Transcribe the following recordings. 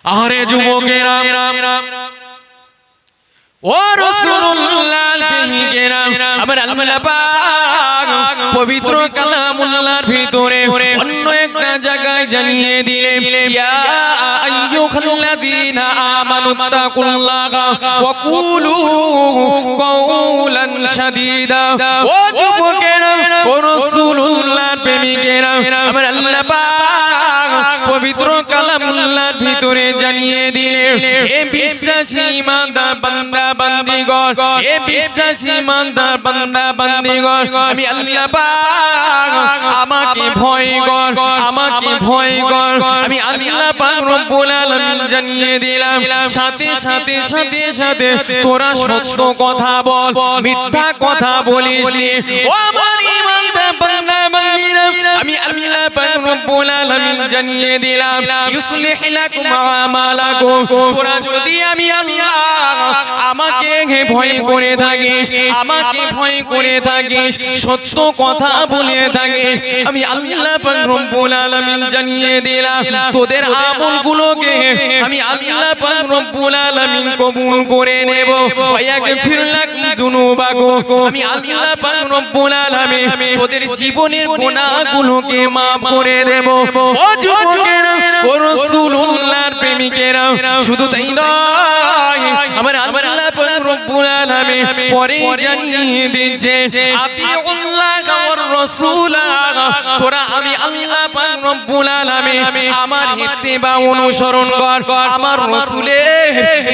আরে যুবকেরা ও রাসূলুল্লাহর প্রেমিকেরা, আমার আল্লাহ পাক পবিত্র কালামুল্লাহর ভিতরে অন্য একটা জায়গায় জানিয়ে দিলেন, ইয়া আইয়ুহাল্লাযীনা আমানুত্তাকুল্লাহা ওয়া কুলু কাওলান সাদীদা। ও যুবকেরা, ও রাসূলুল্লাহর প্রেমিকেরা, আমার আল্লাহ পাক পবিত্র কালামুল্লাহর ভিতরে জানিয়ে দিলেন, হে বিশ্বাসী ইমানদার বান্দা বান্দিগণ, হে বিশ্বাসী ইমানদার বান্দা বান্দিগণ, আমি আল্লাহ পাক আমাকে ভয় কর, আমাকে ভয় কর। আমি আল্লাহ পাক রব্বুল আলামিন জানিয়ে দিলাম, সাথে সাথে সাথে সাথে তোরা সত্য কথা বল, মিথ্যা কথা বলিস নি। ও আমার ইমানদার বান্দা বান্দিরা, আমি আল্লাহ পাক রব্বুল আলামিন জানিয়ে দিলাম, ইউসলিহ লাকুম আমালাকুম। তোরা যদি আমি আল্লাহ আমাকে ভয় করে থাকিস, আমাকে ভয় করে থাকিস, সত্য কথা বলে থাকিস, আমি আল্লাহ পাক রব্বুল আলামিন জানিয়ে দিলাম, তোদের আমলগুলোকে আমি আল্লাহ পাক রব্বুল আলামিন কবুল করে নেব। ওয়ায়াগফির লাকুম যুনুবাকুম, আমি আল্লাহ পাক রব্বুল আলামিন তোদের জীবনের গুনাহগুলোকে maaf করে দেব। ও যুবকেরা, ও রাসূলুল্লাহর প্রেমিকেরা, শুধু তাই নয়, আমার আল্লাহ পাক রব্বুল আলামিন পরে জানিয়ে দিচ্ছে, আতিউল্লাহ ওয়ার রাসূলা। তোরা আমি আল্লাহ পাক রব্বুল আলামিন আমার ইত্তেবা অনুসরণ কর, আমার রাসূলের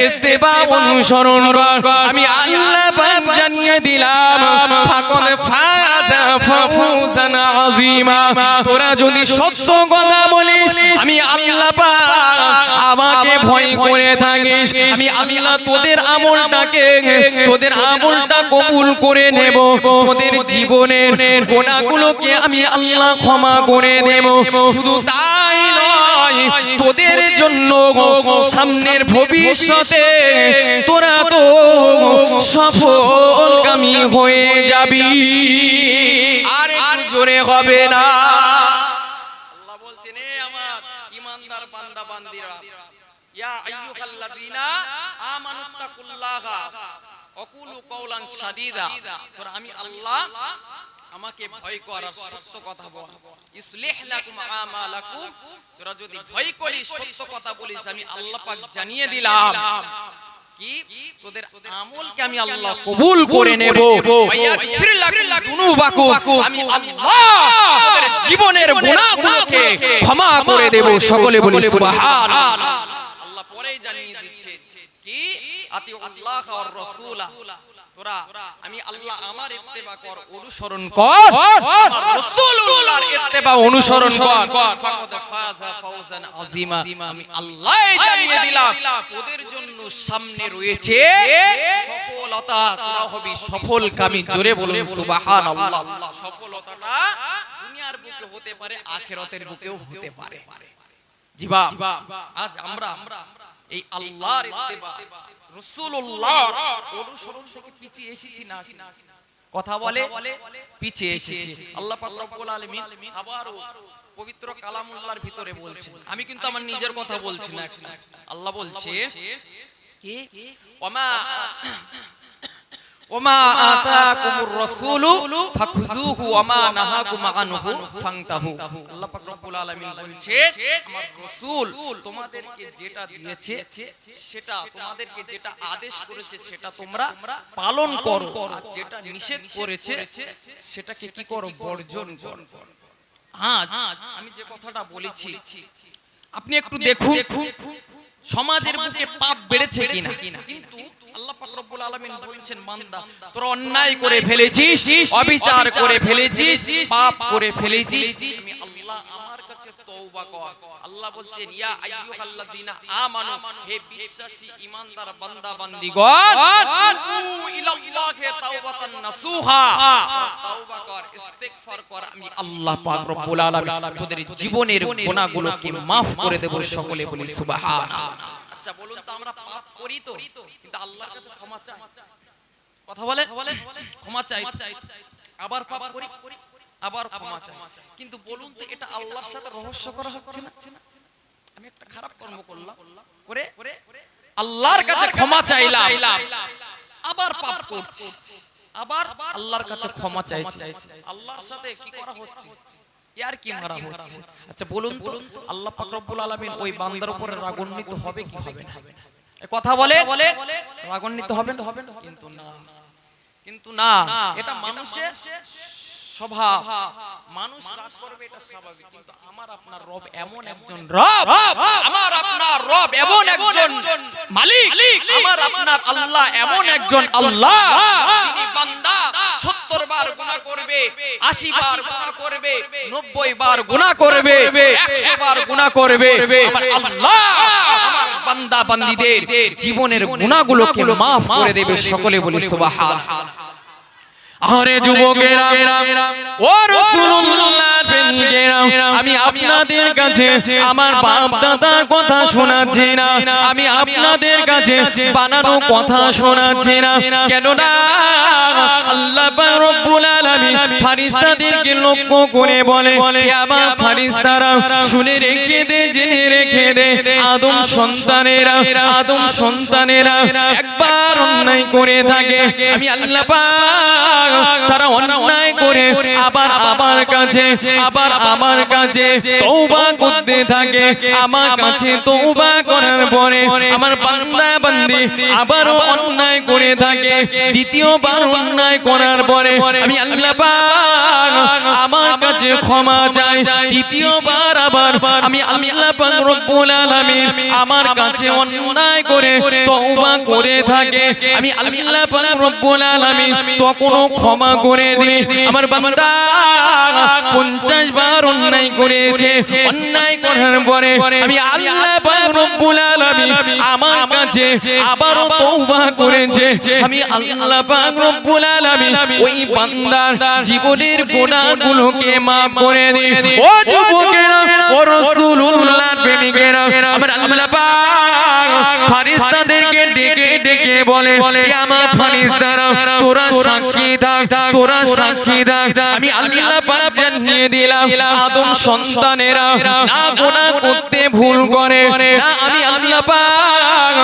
ইত্তেবা অনুসরণ কর। আমি আল্লাহ পাক জানিয়ে দিলাম, ফাকাদ ফাযা ফাওজান আযীমা। তোরা যদি সত্য কথা বলিস, আমি আল্লাহ পাক আমাকে ভয় করে থাকিস, আমি আল্লাহ তোদের আমলটা কবুল করে নেব। তোদের জীবনের গুনাহগুলোকে আমি আল্লাহ ক্ষমা করে দেব। শুধু তাই নয়, তোদের জন্য সামনের ভবিষ্যতে তোরা তো সফলকামী হয়ে যাবি। আর একটু জোরে হবে না? আল্লাহ বলছেন, এ আমার ঈমানদার বান্দা বান্দিরা, ইয়া আইয়ুহাল্লাযীনা আমানুত্তাকুল্লাহা ওয়া কুলু কাওলান সাদীদা। তোরা আমি আল্লাহ আমাকে ভয় কর আর সত্য কথা বল। ইসলিহ লাকুম আমালাকুম। তোরা যদি ভয় করিস, সত্য কথা বলিস, আমি আল্লাহ পাক জানিয়ে দিলাম কি তোদের আমলকে আমি আল্লাহ কবুল করে নেব। ওয়ায়াগফির লাকুম যুনুবাকুম, আমি আল্লাহ তোদের জীবনের গুনাহগুলোকে ক্ষমা করে দেব। সকলে বলি সুবহানাল্লাহ। আল্লাহ পরেই জানিয়ে দিচ্ছে কি, আতিউল্লাহ ওয়ার রাসূলা। তোরা আমি আল্লাহ আমার ইত্তেবা কর, অনুসরণ কর, আমার রাসূলুল্লাহর ইত্তেবা অনুসরণ কর। ফাকাদ ফাযা ফাওজান আযীমা। আমি আল্লাহ জানিয়ে দিলাম, তোদের জন্য সামনে রয়েছে সফলতা। তোরা হবি সফলকামী। জোরে বলুন সুবহানাল্লাহ। সফলতাটা দুনিয়ার বুকে হতে পারে, আখিরাতের বুকেও হতে পারে। জি বাপ, আজ আমরা এই আল্লাহর ইত্তেবা, রাসূলুল্লাহর অনুসরণ থেকে পিছিয়ে এসেছি না? কথা বলে পিছিয়ে এসেছি। আল্লাহ পাক রব্বুল আলামিন আবারও পবিত্র কালামুল্লাহর ভিতরে বলছেন, আমি কিন্তু আমার নিজের কথা বলছি না, আল্লাহ বলছে কি, ওমা আতাকুমুর রাসূলু ফাখুযুহু ওমা নাহাকুম আনহু ফান্তাহু। আল্লাহ পাক রব্বুল আলামিন বলছেন, আমার রাসূল তোমাদেরকে যেটা দিয়েছে, সেটা তোমাদেরকে যেটা আদেশ করেছে সেটা তোমরা পালন করো, আর যেটা নিষেধ করেছে সেটাকে কি করো, বর্জন করো। আজ আমি যে কথাটা বলেছি, আপনি একটু দেখুন সমাজের বুকে পাপ বেড়েছে কিনা। কিন্তু আল্লাহ পাক রব্বুল আলামিন বলেন, বান্দা তোরা অন্যায় করে ফেলেছিস, অবিচার করে ফেলেছিস, পাপ করে ফেলেছিস, আমি আল্লাহ আমার কাছে তওবা কর। আল্লাহ বলছেন, ইয়া আইয়ুহাল্লাযীনা আমানু, হে বিশ্বাসী ঈমানদার বান্দা বান্দিগণ, তুবু ইলাল্লাহি তাওবাতান নাসুহা। তওবা কর, ইস্তিগফার কর, আমি আল্লাহ পাক রব্বুল আলামিন তোদের জীবনের গুনাহগুলোকে maaf করে দেব। সকলে বলি সুবহানাল্লাহ। আচ্ছা বলুন তো, আমরা পাপ করি তো, কিন্তু আল্লাহর কাছে ক্ষমা চাই? কথা বলে ক্ষমা চাই, আবার পাপ করি, আবার ক্ষমা চাই। কিন্তু বলুন তো, এটা আল্লাহর সাথে রহস্য করা হচ্ছে না? আমি একটা খারাপ কর্ম করলাম, করে আল্লাহর কাছে ক্ষমা চাইলাম, আবার পাপ করছি, আবার আল্লাহর কাছে ক্ষমা চাইছি, আল্লাহর সাথে কি করা হচ্ছে? ইয়ার কি মারা হচ্ছে? আচ্ছা বলুন তো, আল্লাহ পাক রব্বুল আলামিন ওই বান্দার উপরে রাগান্বিত হবে কি হবে না? কথা বলে রাগান্বিত হবে না? কিন্তু না, এটা মানুষের স্বভাব, মানুষ রাগ করবে, এটা স্বাভাবিক। কিন্তু আমার আপনার রব এমন একজন রব, আমার আপনার রব এমন একজন মালিক, আমার আপনার আল্লাহ এমন একজন আল্লাহ, যিনি বান্দা 70 বার গুনাহ করবে, 80 বার গুনাহ করবে, 90 বার গুনাহ করবে, 100 বার গুনাহ করবে, আমার আল্লাহ আমার বান্দা বান্দীদের জীবনের গুনাহগুলোকে maaf করে দেবে। সকলে বলি সুবহানাল্লাহ। আরে যুবকেরা, ও রাসূলুল্লাহর প্রেমিকেরা, আমি আপনাদের কাছে আমার বাপ দাদার কথা শোনাচ্ছি না, আমি আপনাদের কাছে বানানো কথা শোনাচ্ছি না। কেন না, আল্লাহ পাক রব্বুল আলামিন ফেরেশতাদেরকে লক্ষ্য করে বলে, হে আমার ফেরেশতারা, শুনে রেখে দে, জেনে রেখে দে, আদম সন্তানেরা একবার অন্যায় করে থাকে, আমি আল্লাহ পাক তারা অন্যায় করে আবার আমার কাছে তওবা করতে থাকে, আমার কাছে তওবা করার পরে আমার বান্দা বান্দি আবারও অন্যায় করে থাকে, দ্বিতীয়বার অন্যায় করার পরে আমি আল্লাহ পাক আমার কাছে ক্ষমা চাই, তৃতীয়বার আবার আমি আল্লাহ পাক রব্বুল আলামিন আমার কাছে অন্যায় করে তওবা করে থাকে, আমি আল্লাহ পাক রব্বুল আলামিন তখনও ক্ষমা করে দি। আমার বান্দা 50 বার অন্যায় করেছে, অন্যায় করার পরে আমি আল্লাহ পাক রব্বুল আলামিন আমার কাছে আবারও তওবা করেছে, আমি আল্লাহ পাক রব্বুল আলামিন ওই বান্দার জীবনের গুনাহগুলোকে maaf করে দি। ও যুবকেরা, ও রাসূলুল্লাহর প্রেমিকেরা, আমার আল্লাহ পাক ফেরেশতাদেরকে ডেকে ডেকে বলে, হে আমার ফেরেশতারা, তোরা সাক্ষী থাক, আমি আল্লাহ পাক জানিয়ে দিলাম, আদম সন্তানেরা না গুনাহ করতে ভুল করে না, আমি আল্লাহ পাক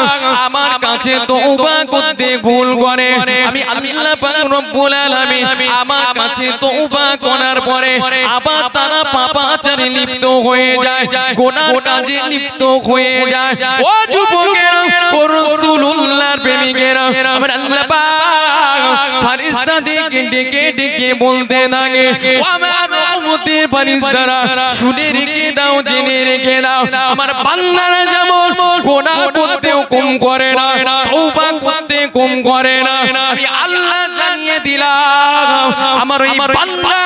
আমার কাছে তওবা করতে ভুল করে, আমি আল্লাহ পাক রব্বুল আলামিন আমার কাছে তওবা করার পরে আবার তারা পাপাচারে লিপ্ত হয়ে যায়, গুনার কাজে লিপ্ত হয়ে যায়। ও যুবকেরা, ও রাসূলুল্লাহর প্রেমিকেরা, আমার আল্লাহ পাক ফেরেশতাদেরকে ডেকে ডেকে বলতে থাকে, ও আমার উম্মতের ফেরেশতারা, শুনে রেখে দাও, জেনে রেখে দাও, আমার বান্দারা যেমন গুনাহ করতেও কম করে না, তওবা করতে কম করে না, আমি আল্লাহ জানিয়ে দিলাম, আমার এই বান্দা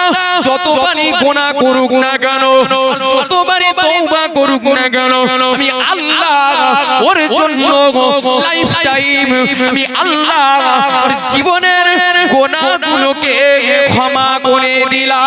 যতবারই গুনাহ করুক না কেন, আর যতবারই তওবা করুক না কেন, আমি আল্লাহ ওর জন্য লাইফ টাইম আমি আল্লাহ ওর জীবনের গুনাহগুলোকে ক্ষমা করে দিলাম।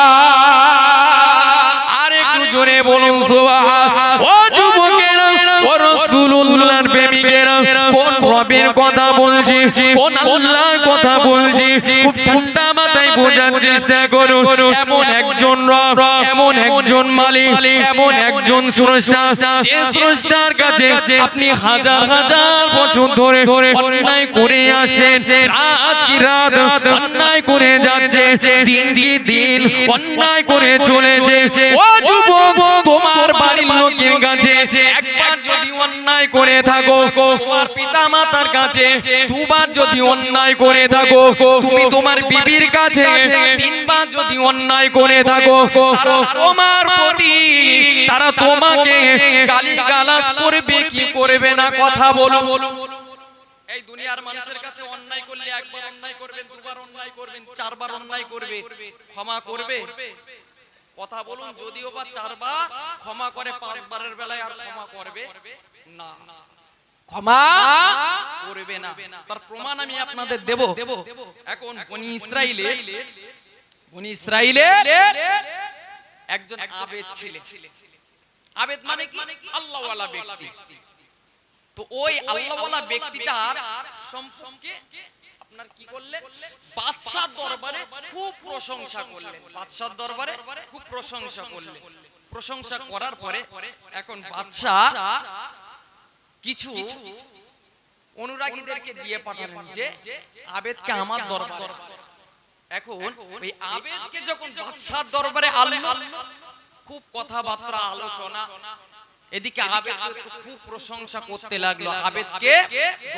আর একটু জোরে বলুন সুবহান। ও যুবকেরা, ও রাসূলুল্লাহর প্রেমিকেরা, কোন রবের কথা বলছি, কোন আল্লাহর কথা বলছি, খুব ঠান্ডা মাথায় বোঝার চেষ্টা করুন। এমন একজন রব, এমন একজন মালিক, এমন একজন স্রষ্টা, যে স্রষ্টার কাছে আপনি হাজার হাজার বছর ধরে অন্যায় করে আসেন, রাত কি রাত অন্যায় করে যাচ্ছে, দিন কি দিন অন্যায় করে চলেছে। ও যুবক, তোমার বাড়ির লোকের কাছে একবার যদি অন্যায় করে থাকো, তোমার পিতা মাতার কাছে দুবার যদি অন্যায় করে থাকো, তুমি তোমার বিবির কাছে 3 বার যদি অন্যায় করে থাকো, তারা তোমার প্রতি, তারা তোমাকে গালিগালাজ করবে কি করবে না? কথা বলো। এই দুনিয়ার মানুষের কাছে অন্যায় করলে একবার অন্যায় করবেন, দুবার অন্যায় করবেন, 4 বার অন্যায় করবে, ক্ষমা করবে? কথা বলুন। যদিও বা 4 বার ক্ষমা করে, 5 বারের বেলায় আর ক্ষমা করবে না, ক্ষমা করবে না। তার প্রমাণ আমি আপনাদের দেব। এখন বনি ইসরাইলের একজন আবেদ ছিলেন। আবেদ মানে কি? আল্লাহওয়ালা ব্যক্তি। তো ওই আল্লাহওয়ালা ব্যক্তিটার সম্পর্কে আপনার কি করলেন? বাদশার দরবারে খুব প্রশংসা করলেন, বাদশার দরবারে খুব প্রশংসা করলেন। প্রশংসা করার পরে এখন বাদশাহ কিছু অনুরাগীদেরকে দিয়ে পাঠালেন যে আবেদকে আমার দরবারে। এখন ওই আবেদকে যখন বাদশার দরবারে আনলো, খুব কথাবার্তা আলোচনা, এদিকে আবেদ খুব প্রশংসা করতে লাগলো, আবেদকে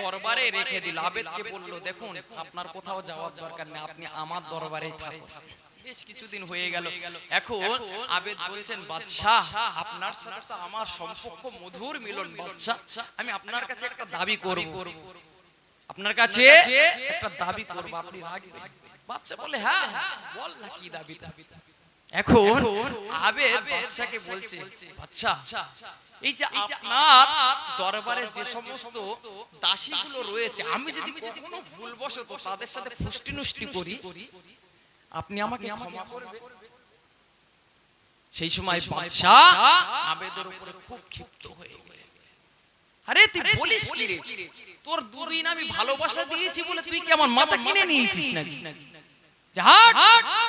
দরবারে রেখে দিল। আবেদকে বললো, দেখুন আপনার কোথাও যাওয়ার দরকার নেই, আপনি আমার দরবারেই থাকুন। বেশ কিছুদিন হয়ে গেল, এখন আবেদ বলছেন, বাদশাহ আপনার সাথে তো আমার সম্পর্ক মধুর মিলন, বাদশাহ আমি আপনার কাছে একটা দাবি করব, আপনার কাছে একটা দাবি করব, আপনি রাখবেন? বাদশা বলে, হ্যাঁ বল না কি দাবি। এখন আবেদ বাদশাকে বলছে, বাদশা এই যে আপনার দরবারে যে সমস্ত দাসীগুলো রয়েছে, আমি যদি কখনো ভুলবশত তাদের সাথে ফুষ্টিনুষ্টি করি, আপনি আমাকে ক্ষমা করবেন? সেই সময় বাদশা আবেদের উপরে খুব ক্ষিপ্ত হয়ে গেলেন। আরে তুই বলিস কি রে, তোর দুদিন আমি ভালোবাসা দিয়েছি বলে তুই কি আমার মাথা কিনে নিয়েছিস নাকি?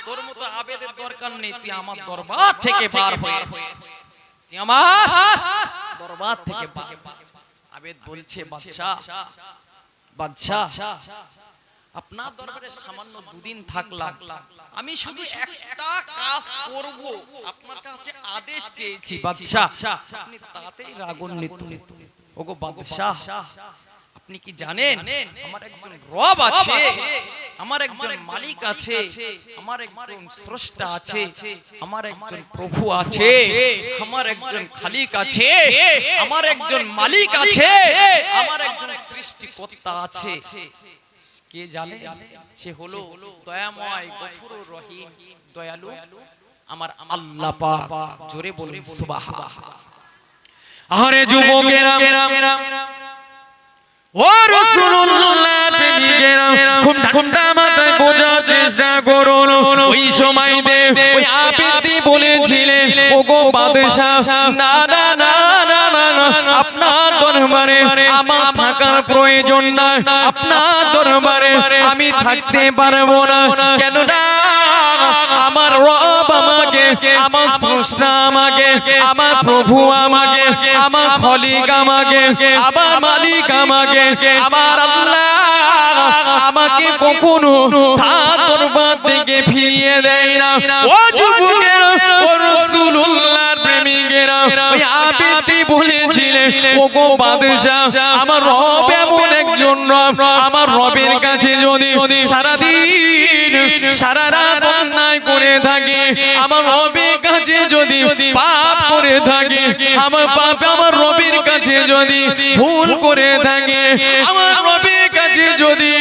তোর মতো আবেদের দরকার নেই, তুই আমার দরবার থেকে বার হয়েছে, তুই আমার দরবার থেকে বার। আবেদ বলছে, বাদশাহ আপনার দরবারে সামান্য দুদিন থাকলাম, আমি শুধু একটা কাজ করব, আপনার কাছে আদেশ চেয়েছি বাদশাহ, আপনি তাতেই রাগান্বিত। ওগো বাদশাহ, আপনি কি জানেন আমার একজন রব আছে, আমার একজন মালিক আছে, আমার একজন স্রষ্টা আছে, আমার একজন প্রভু আছে, আমার একজন খালিক আছে, আমার একজন মালিক আছে, আমার একজন সৃষ্টিকর্তা আছে। কে জানে? সে হলো দয়াময় গফুরুর রহিম, দয়ালু আমার আল্লাহ পাক। জোরে বলুন সুবহানাল্লাহ। আরে যুবকেরা ও রাসূলুল্লাহ প্রেমিকেরা, খুব ঠান্ডা মাথায় বোঝার চেষ্টা করুন। ওই সময়তে ওই আবেদ বলেছিলেন, ওগো বাদশাহ না না না না না, আপনার দরবারে আমার থাকার প্রয়োজন নাই, আপনার দরবারে আমি থাকতে পারবো না। কেন না? আমার রব আমাকে, আমার স্রষ্টা আমাকে, আমার প্রভু আমাকে, আমার খলিক আমাকে, আমার মালিক আমাকে, আমার আল্লাহ আমাকে কখনো তার দরবার থেকে ফিরিয়ে দেয় না। ও যুবকেরা, ও রাসূলুল্লাহর প্রেমিকেরা, ওই আবেদ বলেছিলেন, ওগো বাদশাহ আমার রব এমন একজন রব, আমার রবের কাছে যদি সারাদিন সারা রাত অন্যায় করে থাকে, আমার রবের কাছে যদি পাপ করে থাকে, আমার পাপ আমার রবের কাছে যদি ভুল করে থাকে, আমার রবের কাছে যদি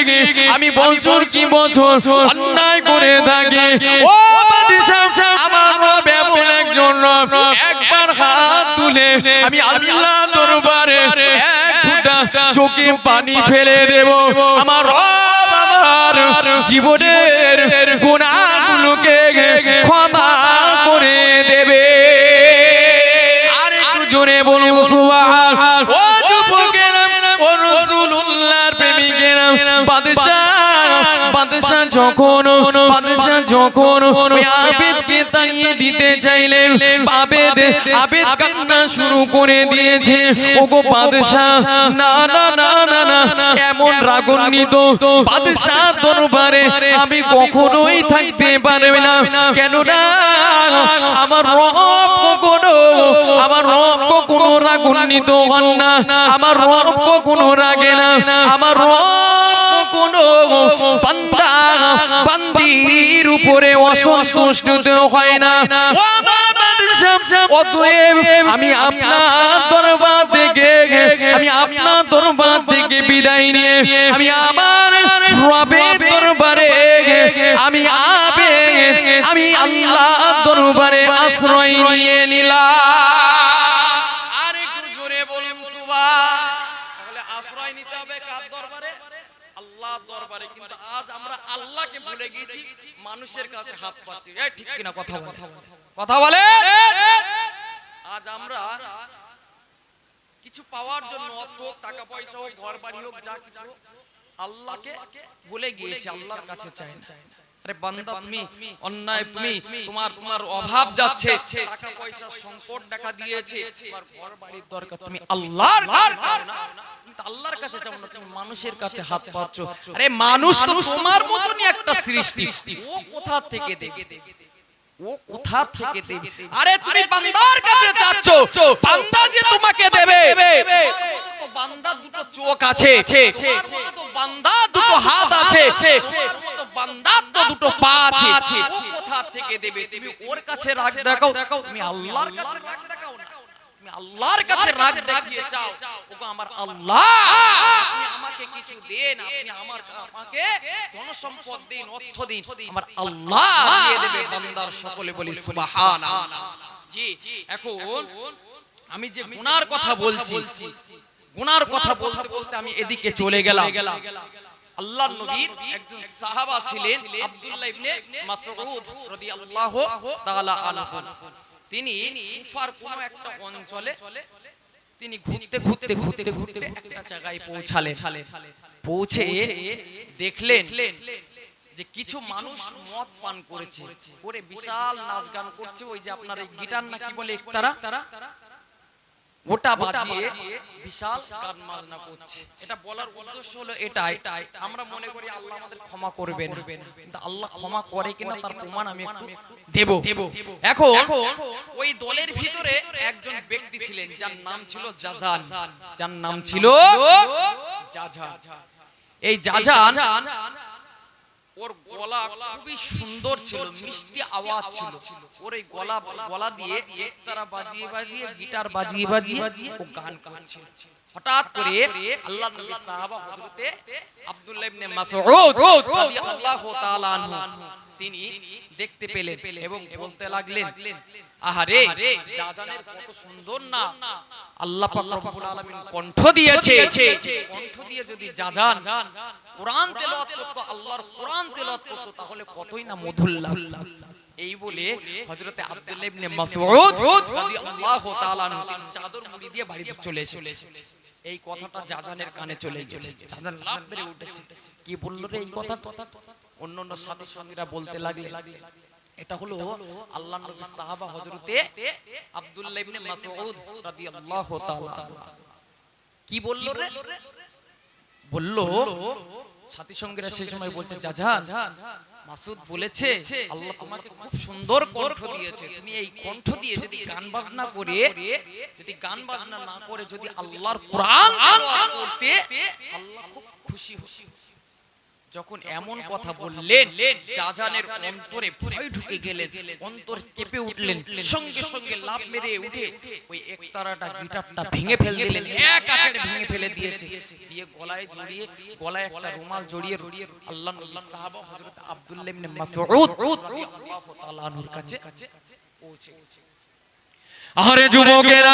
আমি বছর কি বছর অন্যায় করে থাকি, ও বাদশাহ আমার রব এমন একজন রব, একবার হাত তুলে আমি আল্লাহ দরবারে এক ফোঁটা চোখে পানি ফেলে দেব, আমার রব আমার জীবনের গুনাহগুলোকে ক্ষমা করে দেবে। আর একটু জোরে বলুন সুবহানাল্লাহ। ও যুবকেরা, ও রাসূলুল্লাহর প্রেমিকেরা, বাদশাহ যখন ওই আবেদকে তাড়িয়ে দিতে চাইলেন, আবেদ কান্না শুরু করে দিয়েছে। ওগো বাদশাহ না না না না না, এমন রাগান্বিত বাদশাহ দরবারে আমি কখনোই থাকতে পারবে না। কেন না? আমার রব কখনো রাগান্বিত হন না, আমার রব কখনো রাগে না, আমার রব কখনো বান্দা বান্দির উপরে অসন্তুষ্ট হয় না। অতএব আমি আপনার দরবার থেকে বিদায় নিয়ে আমি আমার রবের দরবারে আমি আল্লাহর দরবারে আশ্রয় নিয়ে নিলাম। আর একটু জোরে বলুন সুবহানাল্লাহ। তাহলে আশ্রয় নিতে হবে কার দরবারে? আল্লাহর দরবারে। কিন্তু আজ আমরা আল্লাহকে ভুলে গিয়েছি, মানুষের কাছে হাত পাচ্ছি। ঠিক কিনা? কথা বলে। আজ আমরা কিছু পাওয়ার জন্য, অর্থ টাকা পয়সা হোক, ঘর বাড়ি হোক, যা কিছু, আল্লাহকে ভুলে গিয়েছি, আল্লাহর কাছে চাই না। আরে বান্দা তুমি অন্যায়, তুমি তোমার অভাব যাচ্ছে, টাকা পয়সা সংকট দেখা দিয়েছে, তোমার ঘর বাড়ির দরকার, তুমি আল্লাহর কাছে চাও না, তুমি তো আল্লাহর কাছে চাও না, তুমি মানুষের কাছে হাত পাচ্ছ। আরে মানুষ তো তোমার মতনই একটা সৃষ্টি, ও কোথা থেকে দেবে, ও কোথা থেকে দেবে? আরে তুমি বান্দার কাছে যাচ্ছ, বান্দা যে তোমাকে দেবে, তো বান্দা দুটো চোখ আছে, তোমার মতো তো বান্দা দুটো হাত আছে, তোমার মতো বান্দা তো দুটো পা আছে, ও কোথা থেকে দেবে? তুমি ওর কাছে রাগ দেখাও, তুমি আল্লাহর কাছে রাগ দেখাও না, তুমি আল্লাহর কাছে রাগ দেখিয়ে চাও, ওগো আমার আল্লাহ আপনি আমাকে কিছু দেন, আপনি আমাকে ধন সম্পদ দিন, অর্থ দিন, আমার আল্লাহ দিয়ে দেবে। বান্দার সকলে বলি সুবহানাল্লাহ। জি, এখন আমি যে গুনার কথা বলছি, গুনার কথা বলতে বলতে আমি এদিকে চলে গেলাম। আল্লাহর নবীর একজন সাহাবা ছিলেন আব্দুল্লাহ ইবনে মাসউদ রাদিয়াল্লাহু তাআলা আনহু। তিনি কুফার কোন একটা অঞ্চলে তিনি ঘুরতে ঘুরতে ঘুরতে ঘুরতে একটা জায়গায় পৌঁছালেন। পৌঁছে দেখলেন যে কিছু মানুষ মদ পান করেছে, করে বিশাল নাচ গান করছে। ওই যে আপনার এই গিটার না কি বলে একতারা, ওটা বাজিয়ে বিশাল গান বাজনা করছে। এটা বলার উদ্দেশ্য হলো এটাই, আমরা মনে করি আল্লাহ আমাদের ক্ষমা করবেন, কিন্তু আল্লাহ ক্ষমা করে কিনা তার প্রমাণ আমি একটু দেব। এখন ওই দলের ভিতরে একজন ব্যক্তি ছিলেন যার নাম ছিল জাজান, যার নাম ছিল জাজান। এই জাজান, ওর গলা খুবই সুন্দর ছিল, মিষ্টি আওয়াজ ছিল। ওর এই গলা দিয়ে একতারা বাজিয়ে বাজিয়ে, গিটার বাজিয়ে বাজিয়ে ও গান করছিল। হঠাৎ করে আল্লাহর নবী সাহাবা হযরতে আব্দুল্লাহ ইবনে মাসউদ রাদিয়াল্লাহু তাআলা আনহু তিনি দেখতে পেলেন এবং বলতে লাগলেন, আহারে জাজানের কত সুন্দর না, আল্লাহ পাক রব্বুল আলামিন কণ্ঠ দিয়েছে, কণ্ঠ দিয়ে যদি জাজান কোরআন তেলাওয়াত করত, আল্লাহর কোরআন তেলাওয়াত করত, তাহলে কতই না মধুর লাগতো। এই বলে হযরতে আব্দুল্লাহ ইবনে মাসউদ রাদিয়াল্লাহু তাআলা আনহু তিনি চাদর মুড়ি দিয়ে বাড়িতে চলে এসেছেন। এই কথাটা জাজানের কানে চলে গেছে। জাজান লাফ মেরে উঠেছে, কি বলল রে এই কথাটা? অন্যান্য সাথী সঙ্গীরা বলতে লাগলেন, এটা হলো আল্লাহর নবী সাহাবা হযরতে আব্দুল্লাহ ইবনে মাসউদ রাদিয়াল্লাহু তাআলা। কি বলল রে? বলল সাথী সঙ্গীরা সেই সময় বলছে, জাজান মাসউদ বলেছে আল্লাহ তোমাকে খুব সুন্দর কণ্ঠ দিয়েছে, তুমি এই কণ্ঠ দিয়ে যদি গান বাজনা করে, যদি গান বাজনা না করে যদি আল্লাহর কোরআন তেলাওয়াত করতে, আল্লাহ খুব খুশি হতেন। যখন এমন কথা বললেন, জাজানের অন্তরে ভয় ঢুকে গেলেন, অন্তর কেঁপে উঠলেন, সঙ্গে সঙ্গে লাফ মেরে উঠে ওই একতারাটা গিটারটা ভেঙে ফেল দিলেন, এক আছাড়ে ভেঙে ফেলে দিয়েছে। দিয়ে গলায় জড়িয়ে, গলায় একটা রুমাল জড়িয়ে আল্লাহর নবী সাহাবা হযরত আব্দুল্লাহ ইবনে মাসউদ রাদিয়াল্লাহু তাআলা আনহুর কাছে পৌঁছে। আরে যুবকেরা,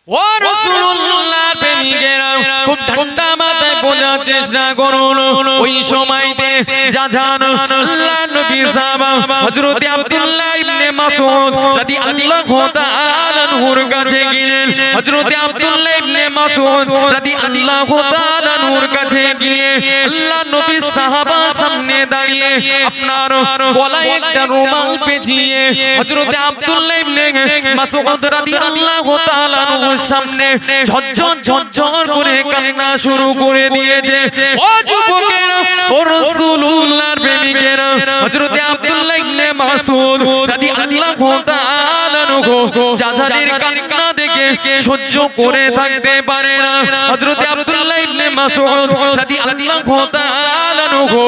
ও রাসূলুল্লাহর প্রেমিকেরা, খুব ঠান্ডা মাথায় বোঝার চেষ্টা করুন। ওই সময়তে জাজান আল্লাহর নবী সাহাবা হযরত আব্দুল্লাহ ইবনে মাসউদ রাদিয়াল্লাহু তাআলা আনহুর কাছে গেলেন। হযরত আব্দুল্লাহ ইবনে মাসউদ রাদিয়াল্লাহু তাআলা আনহুর কাছে গিয়ে আল্লাহর নবী সাহাবা সামনে দাঁড়িয়ে আপনার গলায় একটা রুমাল পেঁচিয়ে হযরত আব্দুল্লাহ ইবনে মাসউদ রাদিয়াল্লাহু তাআলা আনহু সামনে ঝরঝর ঝরঝর করে কান্না শুরু করে দিয়েছে। ও যুবকেরা, ও রাসূলুল্লাহর প্রেমিকেরা, হযরত আব্দুল্লাহ ইবনে মাসউদ রাদিয়াল্লাহু তাআলা আনহু জাজানের কান্না দেখে সহ্য করে থাকতে পারে না। হযরত আব্দুল্লাহ ইবনে মাসউদ রাদিয়াল্লাহু তাআলা আনহু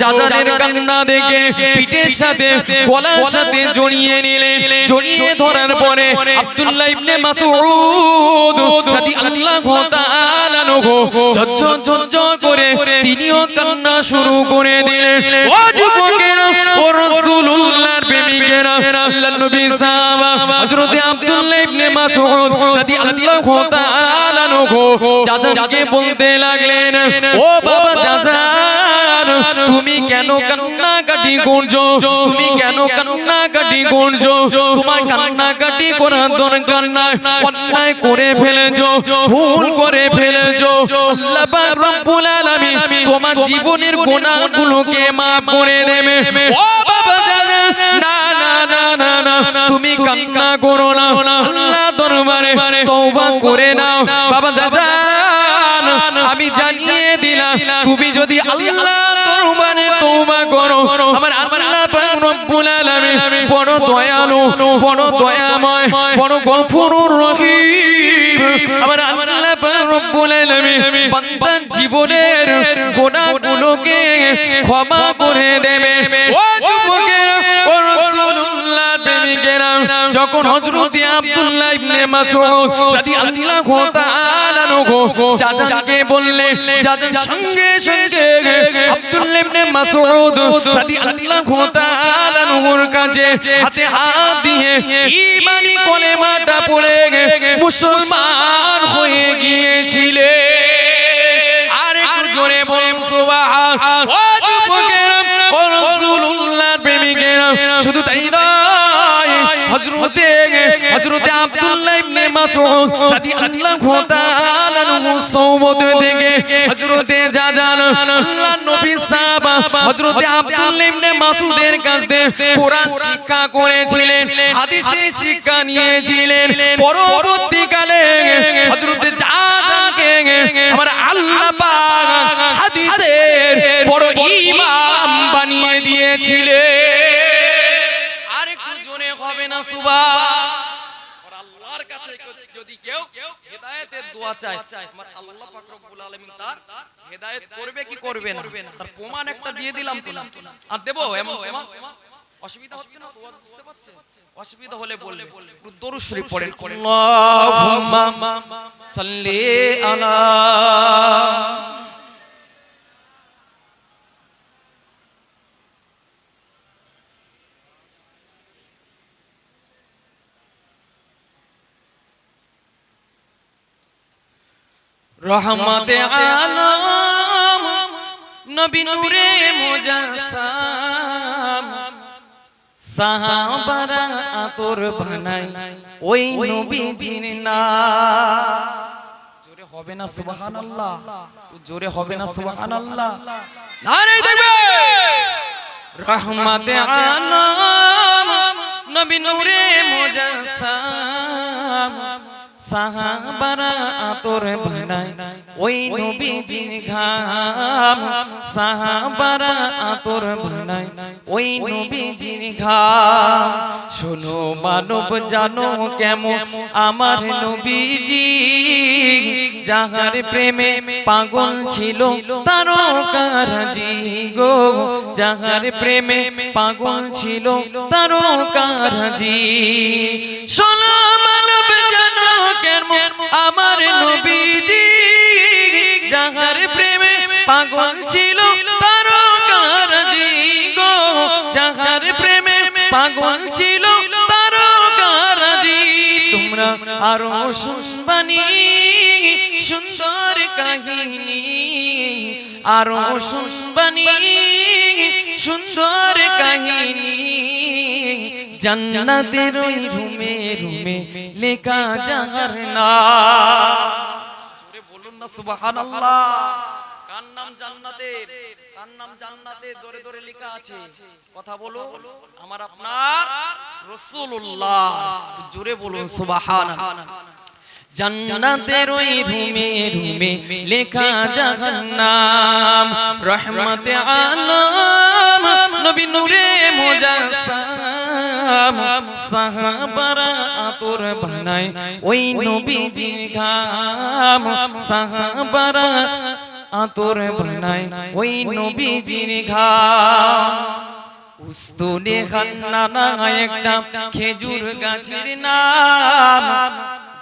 জাজানের কান্না দেখে পিঠের সাথে গলার সাথে জড়িয়ে নিলেন। জড়িয়ে ধরার পরে আব্দুল্লাহ ইবনে মাসউদ রাদিয়াল্লাহু তাআলা আনহু ঝরঝর ঝরঝর করে তিনিও কান্না শুরু করে দিলেন। ও যুবকেরা, ও রাসূলুল্লাহর প্রেমিকেরা, আল্লাহর নবী সাহাবা হযরত আব্দুল্লাহ ইবনে মাসউদ রাদিয়াল্লাহু তাআলা আনহু জাজানকে বলতে লাগলেন, ও বাবা জাজান, তুমি কেন কান্নাকাটি করছো? তুমি কেন কান্না কান্নাকাটি করছো, তোমার কান্নাকাটি করার দরকার নাই। অন্যায় করে ফেলেছো, ভুল করে ফেলেছো, আল্লাহ পাক রব্বুল আলামিন তোমার জীবনের গুনাহগুলোকে maaf করে দেবে। ও বাবা জানে, না না না না না, তুমি কান্না করো না, আল্লাহ দরবারে তওবা করে নাও। বাবা জান, আমি জানিয়ে দিলাম, তুমি যদি আল্লাহ দরবারে তওবা করো, আমার আল্লাহ পাক রব্বুল আলামিন বড় দয়ালু, বড় দয়াময়, বড় গফুরুর রহিম। আমার আল্লাহ পাক রব্বুল আলামিন বান্দার জীবনের গুনাহগুলোকে ক্ষমা করে দেবে। ও যুবকেরা, ও রাসূলুল্লাহর প্রেমিকেরা, যখন হযরত আব্দুল্লাহ ইবনে মাসউদ রাদিয়াল্লাহু তাআলা চাচাকে বললেন, চাচার সঙ্গে সঙ্গে আব্দুল্লাহ ইবনে মাসউদ রাদিয়াল্লাহু তাআলা নূর কাছে হাতে হাত দিয়ে ঈমানি কলেমাটা পড়ে মুসলমান হয়ে গিয়েছিলেন। আর একটু জোরে বলুন সুবহান। ও যুবকেরা, ও রাসূলুল্লাহর প্রেমিকেরা, শুধু তাই নয়, হযরতে আব্দুল্লাহ ইবনে মাসউদ রাদিয়াল্লাহু তাআলা সোহবত থেকে হযরতে জাজান আল্লাহর নবী সাহাবা হযরতে আব্দুল্লাহ ইবনে মাসউদের কাছ থেকে কোরআন শিক্ষা করেছিলেন, হাদিসের শিক্ষা নিয়েছিলেন। পরবর্তীকালে হযরতে জাজানকে আমার আল্লাহ পাক হাদিসের বড় ইমাম বানিয়ে দিয়েছিলেন। আর একটু জোরে হবে না সুবহান। আল্লাহর কাছে যদি কেউ হেদায়েতের দোয়া চায়, আমার আল্লাহ পাক রব্বুল আলামিন তার হেদায়েত করবে কি করবে না, তার প্রমাণ একটা দিয়ে দিলাম তো। আর দেব এমন অসুবিধা হচ্ছে না? দোয়া বুঝতে পারছেন? অসুবিধা হলে বলবে, দরুদ শরীফ পড়েন, আল্লাহুম্মা সাল্লি আলা রহমতে আলম নবী নূরে মুজাসসাম, সাহাবারা আতর বানায় ওই নবীজির নাম। জোরে হবে না সুবহানাল্লাহ? জোরে হবে না সুবহানাল্লাহ? নারে তাকবীর। রহমতে আলম নবী নূরে মুজাসসাম, সাহাবারা আতর বানায় ওই নবীজির ঘাম, সাহাবারা আতর বানায় ওই নবীজির ঘাম। শোনো মানব জানো কেমন আমার নবীজি, যাহার প্রেমে পাগল ছিল তারকারাজি গো, যাহার প্রেমে পাগল ছিল তারকারাজি। শোনো মানব জানো কেমন আমার নবীজি, যাহার প্রেমে পাগল ছিল তারকারাজি গো, যাহার প্রেমে পাগল ছিল তারকারাজি। তোমরা আরো শুনবানি সুন্দর কাহিনী, আরো শুনবানি সুন্দর কাহিনী। জান্নাতের ওই রুমে রুমে লেখা যাহার নাম। জোরে বলুন না সুবহানাল্লাহ। কার নাম জান্নাতের? কার নাম জান্নাতে দরে দরে লেখা আছে? কথা বলো। আমার আপনার রাসূলুল্লাহ। জোরে বলুন সুবহানাল্লাহ। জান্নাতের ওই রুমে রুমে লেখা জাহান্নাম, রহমতে আলম নবী নূরে মুজাসসাম, সাহাবারা আতর বানায় ওই নবীজির ঘাম, সাহাবারা আতর বানায় ওই নবীজির ঘাম। উস্তুনে খান্নানা একটা খেজুর গাছের নাম,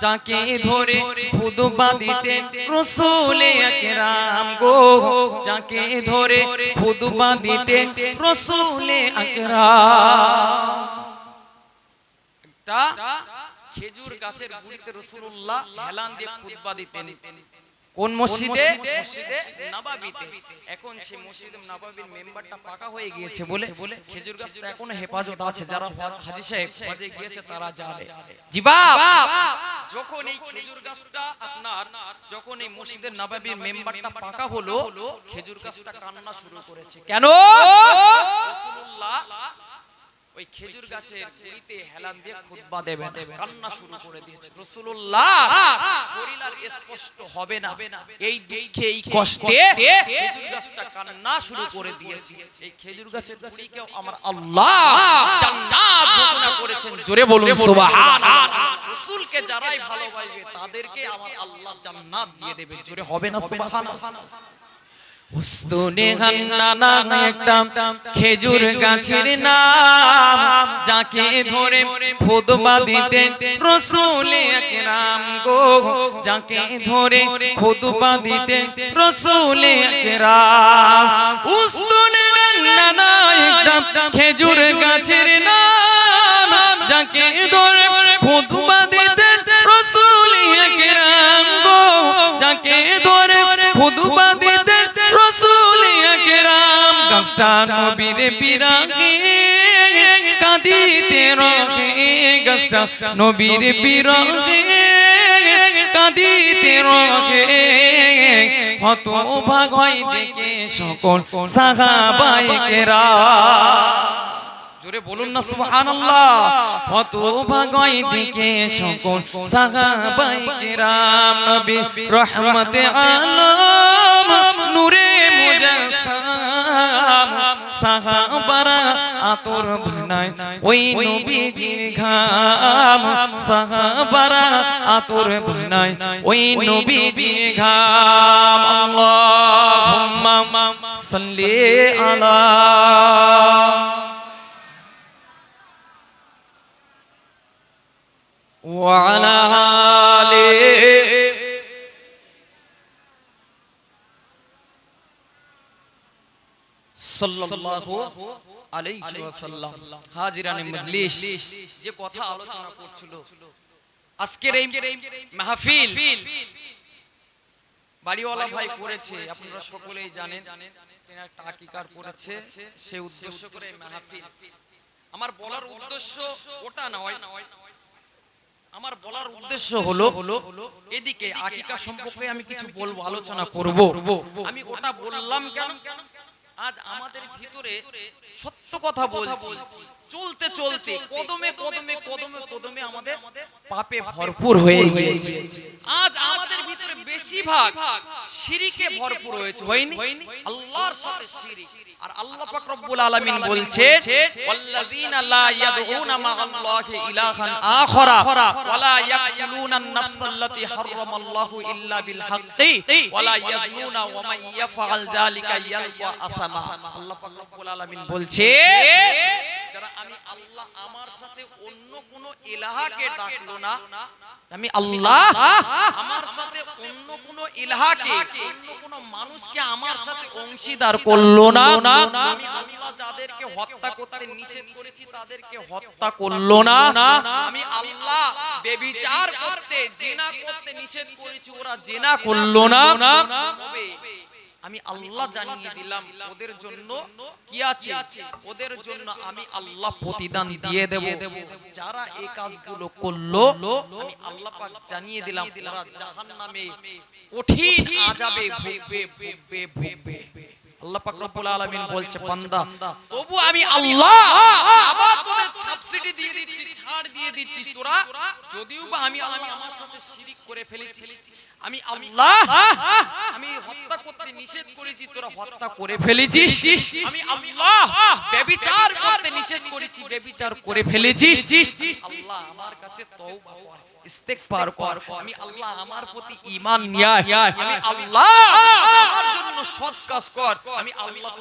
যাকে ধরে খুতবা দিতেন রাসূল আকরাম গো, যাকে ধরে খুতবা দিতেন রাসূল আকরাম। একটা খেজুর গাছের গুড়িতে রাসূলুল্লাহ হেলান দিয়ে খুতবা দিতেন। কোন মসজিদে? মসজিদে নববীতে। এখন সেই মসজিদে নববীর মেম্বারটা পাকা হয়ে গিয়েছে বলে খেজুর গাছটা এখনো হেফাজত আছে। যারা হাজী সাহেব হজে গিয়েছে তারা জানে। জি বাবা, যখন এই খেজুর গাছটা আপনার যখন এই মসজিদের নববীর মেম্বারটা পাকা হলো, খেজুর গাছটা কান্না শুরু করেছে। কেন? রাসূলুল্লাহ ওই খেজুর গাছের গুড়িতে হেলান দিয়ে খুতবা দেবেন, কান্না শুরু করে দিয়েছে। রাসূলুল্লাহ শরীর আর স্পষ্ট হবে না, এই দুঃখে এই কষ্টে খেজুর গাছটা কান্না শুরু করে দিয়েছে। এই খেজুর গাছের গুড়িকেও আমার আল্লাহ জান্নাত ঘোষণা করেছেন। জোরে বলুন সুবহানাল্লাহ। রাসূলকে যারাই ভালোবাসবে তাদেরকে আমার আল্লাহ জান্নাত দিয়ে দেবে। জোরে হবে না সুবহানাল্লাহ। উস্তুনে হান্নানা একটা খেজুর গাছের নাম, যাকে ধরে খুতবা দিতেন রাসূল আকরাম গো, যাকে ধরে খুতবা দিতেন রাসূল আকরাম। উস্তুনে হান্নানা একটা খেজুর গাছের নাম, যাকে ধরে খুতবা দিতেন রাসূল আকরাম গো, যাকে ধরে খুতবা দিতেন রাসূল আকরাম। গাছটা নবীর বিরাগে কাঁদিতে রহে, গাছটা নবীর বিরাগে কাঁদিতে রহে। হতভাগ হয় দেখে সকল সাহাবায়ে কেরাম। জোরে বলুন না সুবহানাল্লাহ। হতভাগ হয় দেখে সকল সাহাবায়ে কেরাম। নবী রহমতে আলম নূরে মুজাসসাম, সাহাবারা আতর বানায় ওই নবীজির ঘাম, সাহাবারা আতর বানায় ওই নবীজির ঘাম। আল্লাহুম্মা সাল্লি আলা ওয়া আলা আলিহি সাল্লাল্লাহু আলাইহি ওয়াসাল্লাম। হাজিরানে মজলিস, যে কথা আলোচনা করছিল আজকের এই মাহফিল বাড়িওয়ালা ভাই করেছে, আপনারা সকলেই জানেন। তিনি একটা আকিকার করেছে, সেই উদ্দেশ্য করে মাহফিল। আমার বলার উদ্দেশ্য ওটা নয়, আমার বলার উদ্দেশ্য হলো এদিকে আকিকা সম্পর্কে আমি কিছু বলবো, আলোচনা করব। আমি ওটা বললাম কেন? আজ আমাদের ভিতরে সত্য কথা বলছি, চলতে চলতে কদমে কদমে কদমে কদমে আমাদের পাপে ভরপুর হয়ে গিয়েছে। আজ আমাদের ভিতরে বেশিরভাগ শিরকে ভরপুর হয়েছে, হয়নি? আল্লাহর সাথে শিরক। আর আল্লাহ পাক রব্বুল আলামিন বলছে, ওয়াল্লাযীনা লা ইয়াদউনা মা'আল্লাহি ইলাহান আখারা ওয়া লা ইয়াকতুলুনা আন-নাফসাল্লাতী হারামাল্লাহু ইল্লা বিল হাক্কি ওয়া লা ইয়াজনুনা ওয়া মান ইয়াফআল যালিকা ইয়ালকা আসামা। আল্লাহ পাক রব্বুল আলামিন বলছে, যারা আমি আল্লাহ আমার সাথে অন্য কোন ইলাহাকে ডাকলো না, আমি আল্লাহ আমার সাথে অন্য কোন ইলাহাকে, অন্য কোন মানুষকে আমার সাথে অংশীদার করলো না, আমি আল্লাহ যাদেরকে হত্যা করতে নিষেধ করেছি তাদেরকে হত্যা করলো না, আমি আল্লাহ ব্যভিচার করতে, জিনা করতে নিষেধ করেছি ওরা জিনা করলো না, তবে আমি আল্লাহ জানিয়ে দিলাম ওদের জন্য কি আছে, ওদের জন্য আমি আল্লাহ প্রতিদান দিয়ে দেব। যারা এই কাজগুলো করলো আমি আল্লাহ পাক জানিয়ে দিলাম ওরা জাহান্নামে কঠিন আযাবে ভুগবে ভুগবে ভুগবে। আল্লাহ পাক রব্বুল আলামিন বলছে, বান্দা তবু আমি আল্লাহ আবার তোদের সাবসিডি দিয়ে দিচ্ছি, ছাড় দিয়ে দিচ্ছি। তোরা যদিও বা আমি আমার সাথে শিরক করে ফেলেছিস, আমি আল্লাহ আমি হত্যা করতে নিষেধ করেছি, তোরা হত্যা করে ফেলেছিস, আমি আল্লাহ ব্যভিচার করতে নিষেধ করেছি, ব্যভিচার করে ফেলেছিস, আল্লাহ আমার কাছে তওবা কর, ইস্তেগফার কর, আমি আল্লাহ আমার প্রতি ঈমান নিয়ে আয়, আমি আল্লাহ আমার জন্য সৎ কাজ কর, আমি আল্লাহ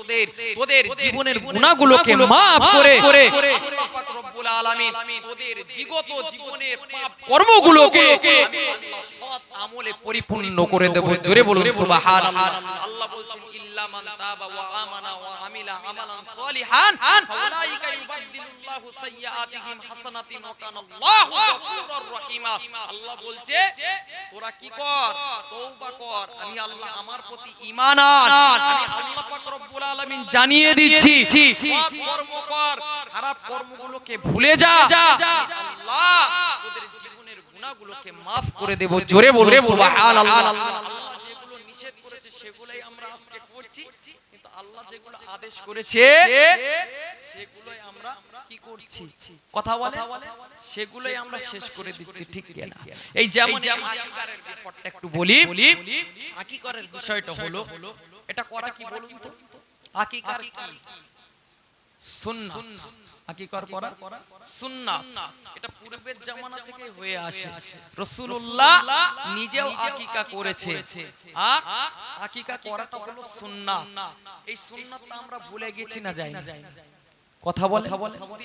তোদের জীবনের গুনাহগুলোকে maaf করে আল্লাহ পাক রব্বুল আলামিন তোদের বিগত জীবনের পাপ কর্মগুলোকে আমি আল্লাহ সৎ আমলে পরিপূর্ণ করে দেব। জোরে বলুন সুবহানাল্লাহ। আল্লাহ বলছেন ইল্লা মান তাবা ওয়া আমানা ওয়া আমিলা আমালান সলিহান ফাউলাইকা ইউবাদদিলুল্লাহু সাইয়্যাতিহিম হাসানাতিন ওয়া কানাল্লাহু গফুরুর রহিমা। আল্লাহ বলছে তোরা কি কর, তওবা কর, আমি আল্লাহ আমার প্রতি ঈমান আন। আমি আল্লাহ পাক রব্বুল আলামিন জানিয়ে দিচ্ছি সৎ কর্ম কর, খারাপ কর্মগুলোকে ভুলে যা, আল্লাহ তোদের জীবনের গুনাহগুলোকে maaf করে দেব। জোরে বলুন সুবহানাল্লাহ। আল্লাহ যেগুলো নিষেধ করেছে সেগুলাই আমরা আজকে করছি, কিন্তু আল্লাহ যেগুলো আদেশ করেছে সেগুলোই আমরা কি করছি, কথা বলে সেগুলোই আমরা শেষ করে দিচ্ছি, ঠিক কি না? এই যেমন আকীকারের ব্যাপারটা একটু বলি। আকীকারের বিষয়টা হলো এটা করা কি বলুন তো? আকীকার কি? সুন্নাহ। আকীকার করা সুন্নাহ। এটা পূর্বের জামানা থেকে হয়ে আসে। রাসূলুল্লাহ নিজেও আকীকা করেছে, আর আকীকা করাটা হলো সুন্নাহ। এই সুন্নাতটা আমরা ভুলে গেছি না, যাই না, কথা বলে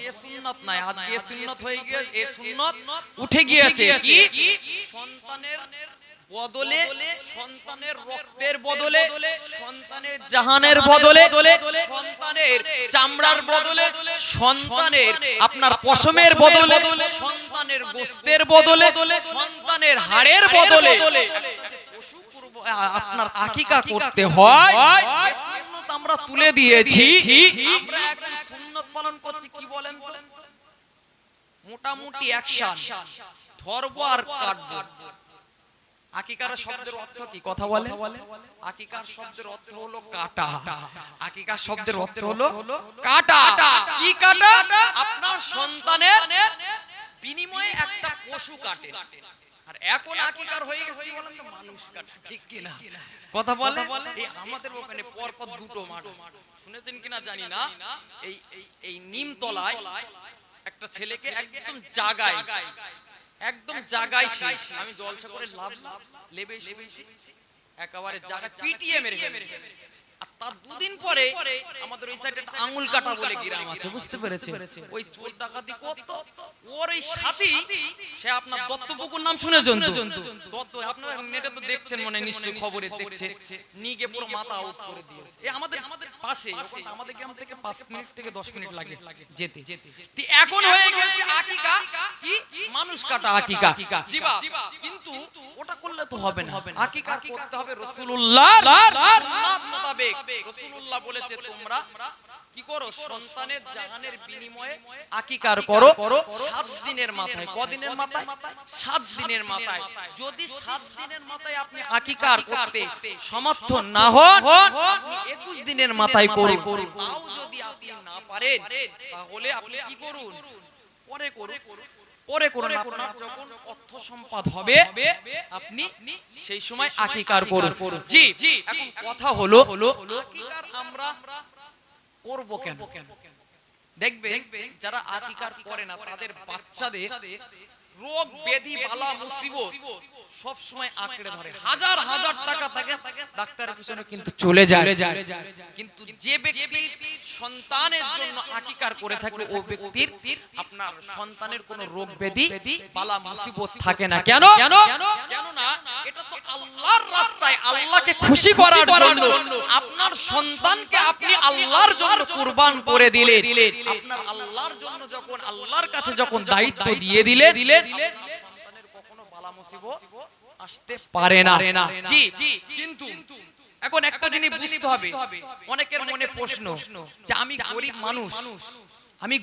এই সুন্নাত নাই, আজকে এই সুন্নাত হয়ে গিয়ে এই সুন্নাত উঠে গিয়েছে। কি সন্তানের বদলে, সন্তানের রক্তের বদলে, সন্তানের জাহানের বদলে, সন্তানের চামড়ার বদলে, সন্তানের আপনার পশমের বদলে, সন্তানের গোশতের বদলে, সন্তানের হাড়ের বদলে আপনার আকীকা করতে হয়। এই সুন্নাত আমরা তুলে দিয়েছি। আমরা এখন সুন্নাত পালন করছি কি বলেন তো? মোটামুটি অ্যাকশন, ধরবো আর কাটবো। আকীকার শব্দের অর্থ কি, কথা বলে? আকীকার শব্দের অর্থ হলো কাটা। আকীকার শব্দের অর্থ হলো কাটা। কি কাটা? আপনার সন্তানের বিনিময়ে একটা পশু কাটে। আর এখন আকীকার হয়ে গেছে কি বলেন তো? মানুষ কাটে, ঠিক কি না, কথা বলে? এই আমাদের ওখানে পরপর দুটো মাঠ, শুনেছেন কিনা জানি না, এই নিমতলায় একটা ছেলেকে একদম জাগায় শেষ। আমি জলসা করে লেবে শুনছি, একেবারে জায়গায় পিটিয়ে মেরে ফেলেছে। আর তার দুদিন পরে আমাদের ওই সাইডে একটা আঙুল কাটা বলে গ্রাম আছে, বুঝতে পেরেছে? ওই চোর ডাকাতি করতো, ওর ওই সাথী, সে আপনার দত্তপুকুর নাম শুনেছেন তো? দত্ত আপনারা নেটে তো দেখছেন, মনে নিশ্চয়ই খবরে দেখছেন, নিগে পুরো মাথা আউট করে দিয়েছে। এই আমাদের পাশে, আমাদের গ্রাম থেকে 5 মিনিট থেকে 10 মিনিট লাগে যেতে। এখন হয়ে গেছে আকীকা কি, মানুষ কাটা আকীকা। জিবা, কিন্তু ওটা করলে তো হবে না, আকীকা করতে হবে রাসূলুল্লাহর সুন্নাত মোতাবেক। রাসূলুল্লাহ বলেছে তোমরা কি করো, সন্তানের জাহানের বিনিময়ে আকীকা করো 7 দিনের মাথায়। কদিনের মাথায়? 7 দিনের মাথায়। যদি 7 দিনের মাথায় আপনি আকীকা করতে সমর্থ না হন, আপনি 21 দিনের মাথায় করুন। তাও যদি আপনি না পারেন, তাহলে আপনি কি করুন, পরে করুন। আপনার যখন অর্থ সম্পদ হবে আপনি সেই সময় আকীকা করুন। জি, এখন কথা হলো আকীকা আমরা করব কেন? দেখবেন যারা আকীকা করে না তাদের বাচ্চাদের রোগ ব্যাধি বালা মুসিবত সব সময় আঁকড়ে ধরে। হাজার হাজার টাকা থাকে ডাক্তারের পিছনে কিন্তু চলে যায়, কিন্তু যে ব্যক্তির সন্তানের জন্য আকীকা করে থাকে ওই ব্যক্তির আপনার সন্তানের কোনো রোগ ব্যাধি বালা মুসিবত থাকে না। কেন? কেননা এটা তো আল্লাহর রাস্তায়, আল্লাহকে খুশি করার জন্য আপনার সন্তানকে আপনি আল্লাহর জন্য কুরবান করে দিলেন। আপনার আল্লাহর জন্য যখন আল্লাহর কাছে যখন দায়িত্ব দিয়ে দিলেন, সন্তানের কখনো বালা মুসিবত আসতে পারে না। জি, কিন্তু এখন একটা জিনিস বুঝতে হবে, অনেকের মনে প্রশ্ন যে আমি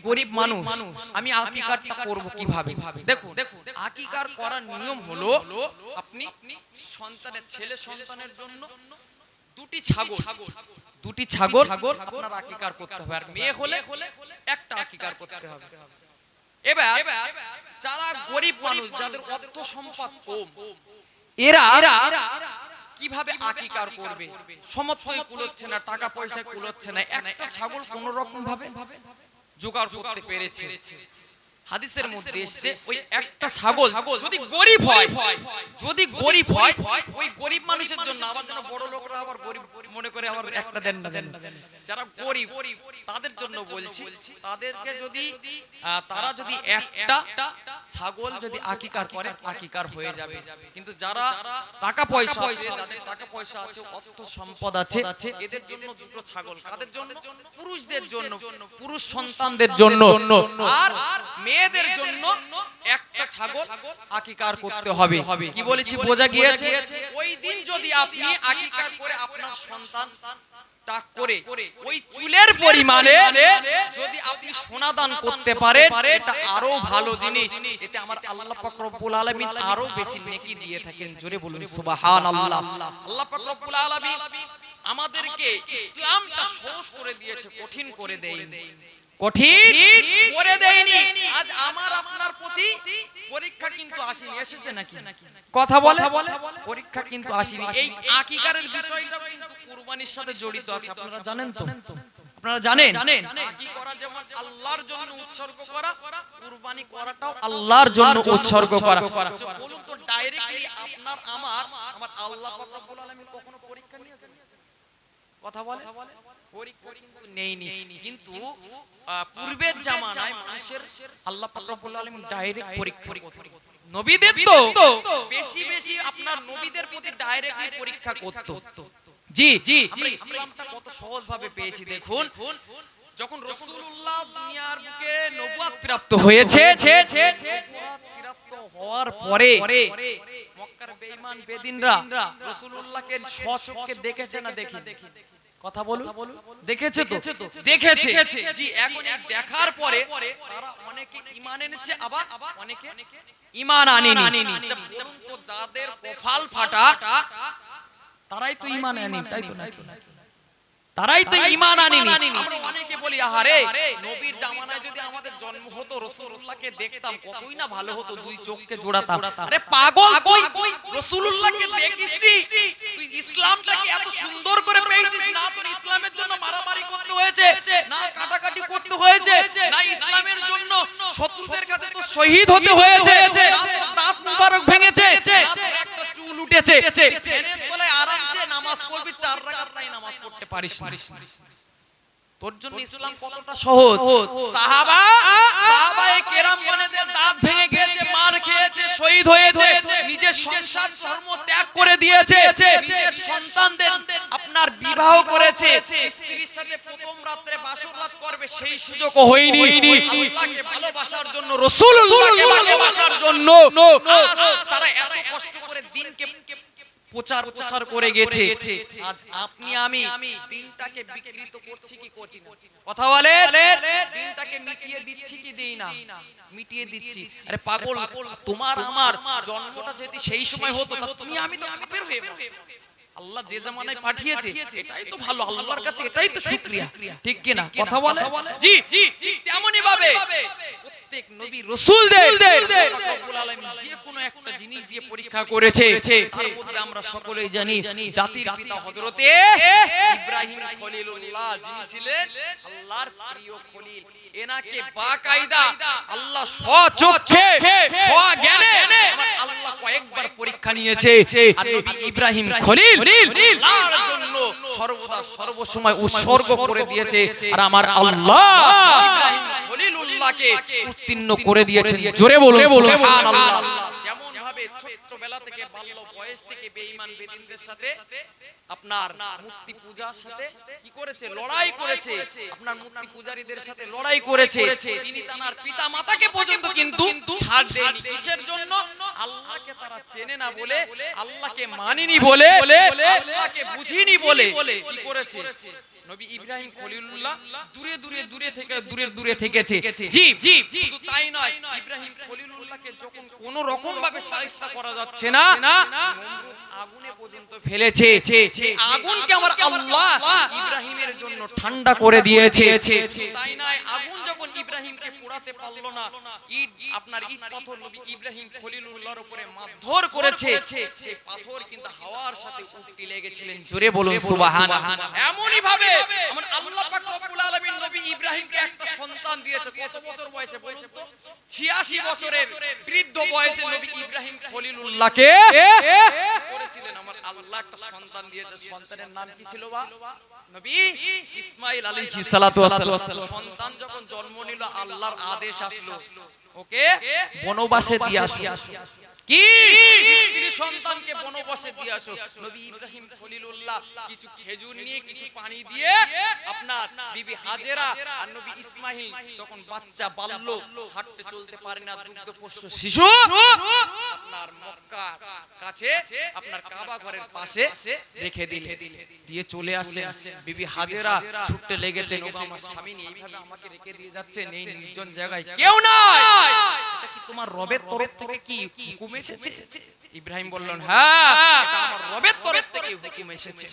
গরিব মানুষ, আমি আকীকাটা করব কিভাবে? দেখুন, আকীকা করার নিয়ম হলো আপনি সন্তানের ছেলে সন্তানের জন্য দুটি ছাগল আপনার আকীকা করতে হবে, আর মেয়ে হলে একটা আকীকা করতে হবে। এবার যারা গরিব মানুষ, যাদের অর্থ সম্পদ কম, এরা কিভাবে আকীকা করবে? সমর্থই কুলোচ্ছে না, টাকা পয়সা কুলোচ্ছে না, একটা ছাগল কোন রকম ভাবে জোগাড় করতে পেরেছে। হাদিসের মধ্যে এসেছে ওই একটা ছাগল যদি গরিব হয়, ওই গরিব মানুষের জন্য, আবার যেন বড় লোকরা আবার গরিব মনে করে আবার একটা দেন না, যারা গরিব তাদের জন্য বলছি, তাদেরকে যদি তারা যদি একটা ছাগল যদি আকিকার করে আকিকার হয়ে যাবে। কিন্তু যারা টাকা পয়সা আছে, যাদের টাকা পয়সা আছে, অর্থ সম্পদ আছে, এদের জন্য দুটো ছাগল। কাদের জন্য? পুরুষদের জন্য, পুরুষ সন্তানদের জন্য। আর মেয়েদের জন্য একটা ছাগল আকিকার করতে হবে। কি বলেছি বোঝা গিয়েছে? ওই দিন যদি আপনি আকিকার করে আপনার সন্তান টাক করে ওই চুলের পরিমাণে যদি আপনি সোনা দান করতে পারেন, এটা আরো ভালো জিনিস। এতে আমার আল্লাহ পাক রব্বুল আলামিন আরো বেশি নেকি দিয়ে থাকেন। জোরে বলুন সুবহানাল্লাহ। আল্লাহ পাক রব্বুল আলামিন আমাদেরকে ইসলামটা সহজ করে দিয়েছে, কঠিন করে দেয়নি। আজ আমার আপনার প্রতি পরীক্ষা কিন্তু আসেনি, এসেছে নাকি? কথা বলে পরীক্ষা কিন্তু আসেনি। এই আকিকারের বিষয়টা কিন্তু কুরবানির সাথে জড়িত আছে। আপনারা জানেন তো? আপনারা জানেন আকি করা যেমন আল্লাহর জন্য উৎসর্গ করা, কুরবানি করাটাও আল্লাহর জন্য উৎসর্গ করা। বলুন তো ডাইরেক্টলি আপনার আমার আল্লাহ পাক রব্বুল আলামিন কখনো পরীক্ষা নিয়েছেন? কথা বলে পরীক্ষা কিন্তু নেইনি। কিন্তু পূর্বের জামানায় মানুষের আল্লাহ পাক রব্বুল আলামিন ডাইরেক্ট পরীক্ষা করতেন। নবীদের তো বেশি বেশি আপনার নবীদের প্রতি ডাইরেক্টলি পরীক্ষা করত। জি, আমরা ইসলামটা কত সহজ ভাবে পেয়েছি দেখুন। যখন রাসূলুল্লাহ দুনিয়ার বুকে নবুয়ত প্রাপ্ত হয়েছে, নবুয়ত প্রাপ্ত হওয়ার পরে মক্কার বেঈমান বেদিনরা রাসূলুল্লাহকে স্বচক্ষে দেখেছে না দেখেনি? কথা বলুন, দেখেছে তো? দেখেছে। জি, এখন দেখার পরে তারা অনেকে ঈমান এনেছে, আবার অনেকে ঈমান আনেনি। বলুন তো যাদের কপাল ফাটা তারাই তো ঈমান আনেনি, তাই তো নাকি? তারাই তো ঈমান আনেনি। আমরা অনেকে বলি আহারে নবীর জামানায় যদি আমাদের জন্ম হতো, রাসূলুল্লাহকে দেখতাম কতই না ভালো হতো, দুই চোখকে জোড়াতাম। আরে পাগল, তুই রাসূলুল্লাহকে দেখিসনি? তুই ইসলামটাকে এত সুন্দর করে পেয়েছিস না? তোর ইসলামের জন্য মারামারি করতে হয়েছে না, কাটাকাটি করতে হয়েছে না, ইসলামের জন্য শত্রুদের কাছে তো শহীদ হতে হয়েছে না, তোর দাঁত মুবারক ভেঙেছে না, তোর একটা চুল উঠেছে, ফ্যানের তলায় আরামসে নামাজ পড়বি, 4 রাকাত নাই নামাজ পড়তে পারিস না। তোর জন্য ইসলাম কতটা সহজ। সাহাবায়ে কেরামগণের দাঁত ভেঙে গিয়েছে, মার খেয়েছে, শহীদ হয়েছে, নিজের সংসার ধর্ম ত্যাগ করে দিয়েছে, নিজের সন্তানদের আপনার বিবাহ করেছে, স্ত্রীর সাথে প্রথম রাতে বাসর রাত করবে সেই সুযোগও হয়নি। আল্লাহকে ভালোবাসার জন্য, রাসূলুল্লাহকে ভালোবাসার জন্য তারা এত কষ্ট করে দিনকে প্রচার করে গেছে। আজ আপনি আমি দিনটাকে বিকৃত করছি কি করছি না? কথা বলে দিনটাকে মিটিয়ে দিচ্ছি কি দেই না? মিটিয়ে দিচ্ছি। আরে পাগল, তোমার আমার জন্মটা যদি সেই সময় হতো তা তুমি আমি তো কাফের হয়ে যেতাম। আল্লাহ যে জামানায় পাঠিয়েছে এটাই তো ভালো, আল্লাহর কাছে এটাই তো শুকরিয়া, ঠিক কি না? কথা বলে জি, ঠিক তেমনি ভাবে প্রত্যেক নবী রাসূলদের রব্বুল আলামিন যে কোনো একটা জিনিস দিয়ে পরীক্ষা করেছে। তার মধ্যে আমরা সকলেই জানি জাতির পিতা হযরতে ইব্রাহিম খলিলুল্লাহ, যিনি ছিলেন আল্লাহর প্রিয় খলিল, এনাকে বাকায়দা আল্লাহ স্বচক্ষে স্বজ্ঞানে আমার আল্লাহ কয়েকবার পরীক্ষা নিয়েছে। আর নবী ইব্রাহিম খলিল আল্লাহর জন্য সর্বদা সর্বসময় উৎসর্গ করে দিয়েছে। আর আমার আল্লাহ ইব্রাহিম খলিলুল্লাহকে উত্তীর্ণ করে দিয়েছেন। জোরে বলুন সুবহানাল্লাহ। যেমন ভাবে ছোটবেলা থেকে বাল্য বয়স থেকে বেঈমান বেদিনদের সাথে আপনার মূর্তি পূজার সাথে কি করেছে? লড়াই করেছে। আপনার মূর্তি পূজারীদের সাথে লড়াই করেছে। তিনি তার পিতা মাতাকে পর্যন্ত কিন্তু ছাড় দেয়নি। কিসের জন্য? আল্লাহকে তারা চেনে না বলে, আল্লাহকে মানেনি বলে, আল্লাহকে বুঝিনি বলে কি করেছে? নবী ইব্রাহিম খলিলুল্লাহ দূরে থেকেছে। জি, শুধু তাই নয়, ইব্রাহিম খলিলুল্লাহকে যখন কোনো রকম ভাবে শায়েস্তা করা যাচ্ছে না, নমরুদ আগুনে পর্যন্ত ফেলেছে। সেই আগুনকে আমার আল্লাহ ইব্রাহিমের জন্য ঠান্ডা করে দিয়েছে। তাই নয়, আগুন যখন ইব্রাহিমকে পোড়াতে পারলো না, ইট পাথর নবী ইব্রাহিম খলিলুল্লাহর উপরে মারধর করেছে। সেই পাথর কিন্তু হাওয়ার সাথে উল্টে লেগেছিলেন। জোরে বলুন সুবহানাল্লাহ। এমনই ভাবে আমার আল্লাহ পাক রব্বুল আলামিন নবী ইব্রাহিমকে একটা সন্তান দিয়েছে। কত বছর বয়সে বলুন তো? 86 বছরের বৃদ্ধ বয়সে নবী ইব্রাহিম খলিলুল্লাহকে করেছিলেন। আমার আল্লাহ একটা সন্তান দিয়েছে। সন্তানের নাম কি ছিল বা? নবী ইসমাঈল আলাইহিস সালাতু ওয়াস সালাম। সন্তান যখন জন্ম নিল আল্লাহর আদেশ আসলো ওকে বনবাসে দিয়ে আসো। কি স্ত্রী সন্তানকে বনবাসে দিয়ে আসো। নবী ইব্রাহিম খলিলুল্লাহ কিছু খেজুর নিয়ে কিছু পানি দিয়ে আপনার বিবি হাজেরা আর নবী ইসমাঈল তখন বাচ্চা বাল্য হাঁটতে চলতে পারে না দুগ্ধপোষ্য শিশু আপনার মক্কা কাছে আপনার কাবা ঘরের পাশে রেখে দিলে দিয়ে চলে আসে। বিবি হাজেরা ছুটতে লেগেছেন ও আমার স্বামী এইভাবে আমাকে রেখে দিয়ে যাচ্ছেন এই নির্জন জায়গায় কেউ নাই, এটা কি তোমার রবের তরফ থেকে কি হুকুম এসেছে? ইব্রাহিম বললেন হ্যাঁ এটা আমার রবের তরফ থেকে হুকুম এসেছে।